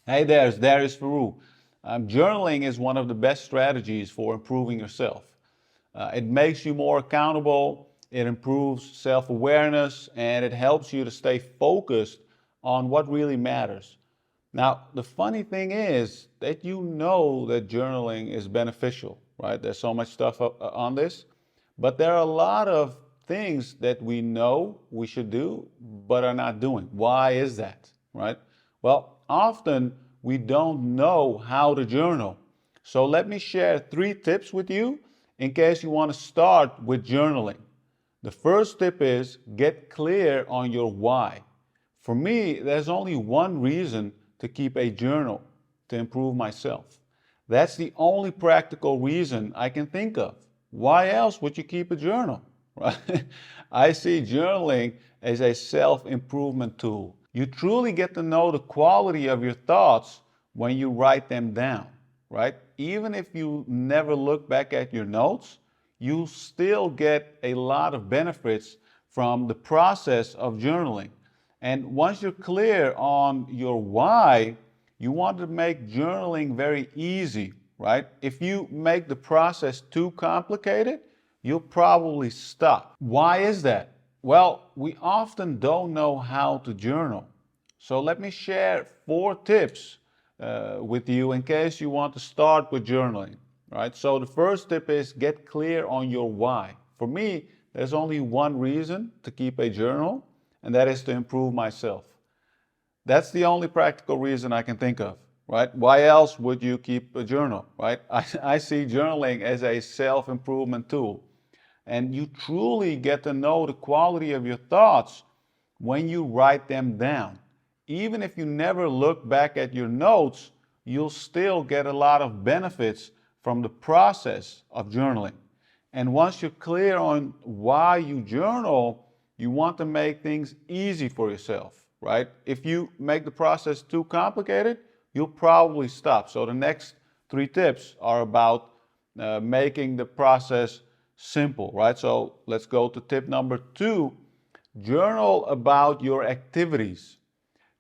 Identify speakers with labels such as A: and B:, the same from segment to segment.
A: Hey there, it's Darius Faru. Journaling is one of the best strategies for improving yourself. It makes you more accountable, it improves self awareness, and it helps you to stay focused on what really matters. Now, the funny thing is that you know that journaling is beneficial, right? There's so much stuff on this, but there are a lot of things that we know we should do but are not doing. Why is that, right? Well, often we don't know how to journal. So let me share 3 tips with you in case you want to start with journaling. The first tip is get clear on your why. For me, there's only one reason to keep a journal: to improve myself. That's the only practical reason I can think of. Why else would you keep a journal? Right? I see journaling as a self-improvement tool. You truly get to know the quality of your thoughts when you write them down, right? Even if you never look back at your notes, you still get a lot of benefits from the process of journaling. And once you're clear on your why, you want to make journaling very easy, right? If you make the process too complicated, you'll probably stop. Why is that? Well, we often don't know how to journal. So let me share 4 tips with you in case you want to start with journaling, right? So the first tip is get clear on your why. For me, there's only one reason to keep a journal, and that is to improve myself. That's the only practical reason I can think of, right? Why else would you keep a journal, right? I see journaling as a self-improvement tool. And you truly get to know the quality of your thoughts when you write them down. Even if you never look back at your notes, you'll still get a lot of benefits from the process of journaling. And once you're clear on why you journal, you want to make things easy for yourself, right? If you make the process too complicated, you'll probably stop. So the next 3 tips are about making the process simple, right? So let's go to tip number 2. Journal about your activities.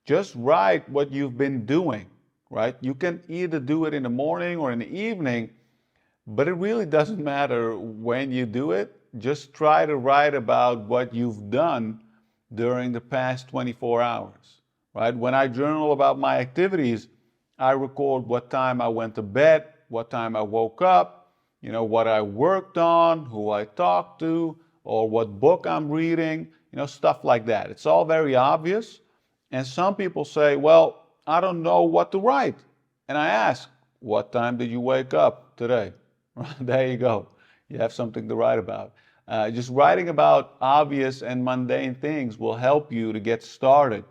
A: Just write what you've been doing, right? You can either do it in the morning or in the evening, but it really doesn't matter when you do it. Just try to write about what you've done during the past 24 hours, right? When I journal about my activities, I record what time I went to bed, what time I woke up, what I worked on, who I talked to, or what book I'm reading, stuff like that. It's all very obvious. And some people say, well, I don't know what to write. And I ask, what time did you wake up today? There you go. You have something to write about. Just writing about obvious and mundane things will help you to get started.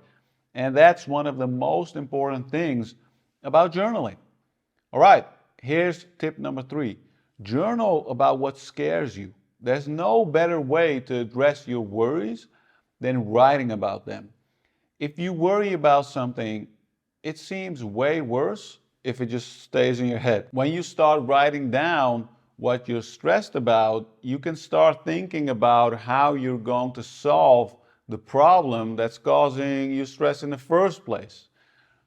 A: And that's one of the most important things about journaling. All right, here's tip number 3. Journal about what scares you. There's no better way to address your worries than writing about them. If you worry about something, it seems way worse if it just stays in your head. When you start writing down what you're stressed about, you can start thinking about how you're going to solve the problem that's causing you stress in the first place.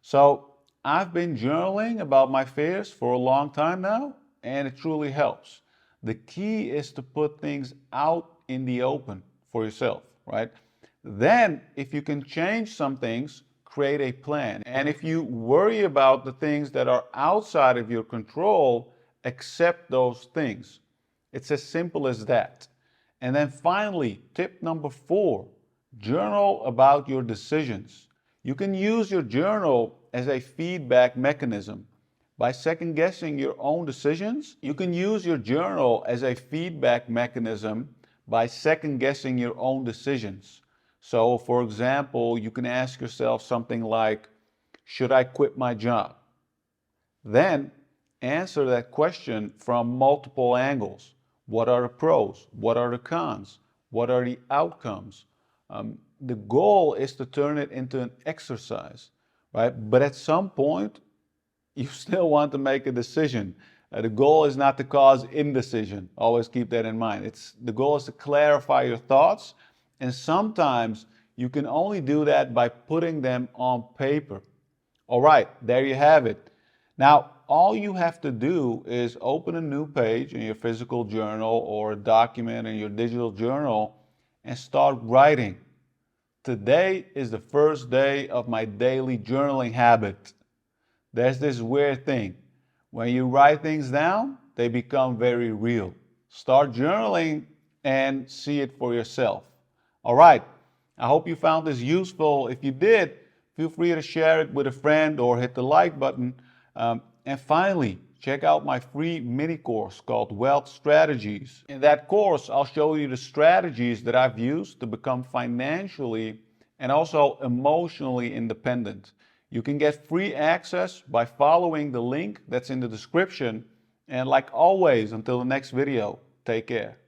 A: So I've been journaling about my fears for a long time now, and it truly helps. The key is to put things out in the open for yourself, right? Then, if you can change some things, create a plan. And if you worry about the things that are outside of your control, accept those things. It's as simple as that. And then finally, tip number 4, journal about your decisions. You can use your journal as a feedback mechanism. By second guessing your own decisions, you can use your journal as a feedback mechanism by second guessing your own decisions. So, for example, you can ask yourself something like, should I quit my job? Then answer that question from multiple angles. What are the pros? What are the cons? What are the outcomes? The goal is to turn it into an exercise, right? But at some point, you still want to make a decision. The goal is not to cause indecision. Always keep that in mind. The goal is to clarify your thoughts, and sometimes you can only do that by putting them on paper. All right, there you have it. Now, all you have to do is open a new page in your physical journal or a document in your digital journal and start writing. Today is the first day of my daily journaling habit. There's this weird thing. When you write things down, they become very real. Start journaling and see it for yourself. All right. I hope you found this useful. If you did, feel free to share it with a friend or hit the like button. And finally, check out my free mini course called Wealth Strategies. In that course, I'll show you the strategies that I've used to become financially and also emotionally independent. You can get free access by following the link that's in the description. And like always, until the next video, take care.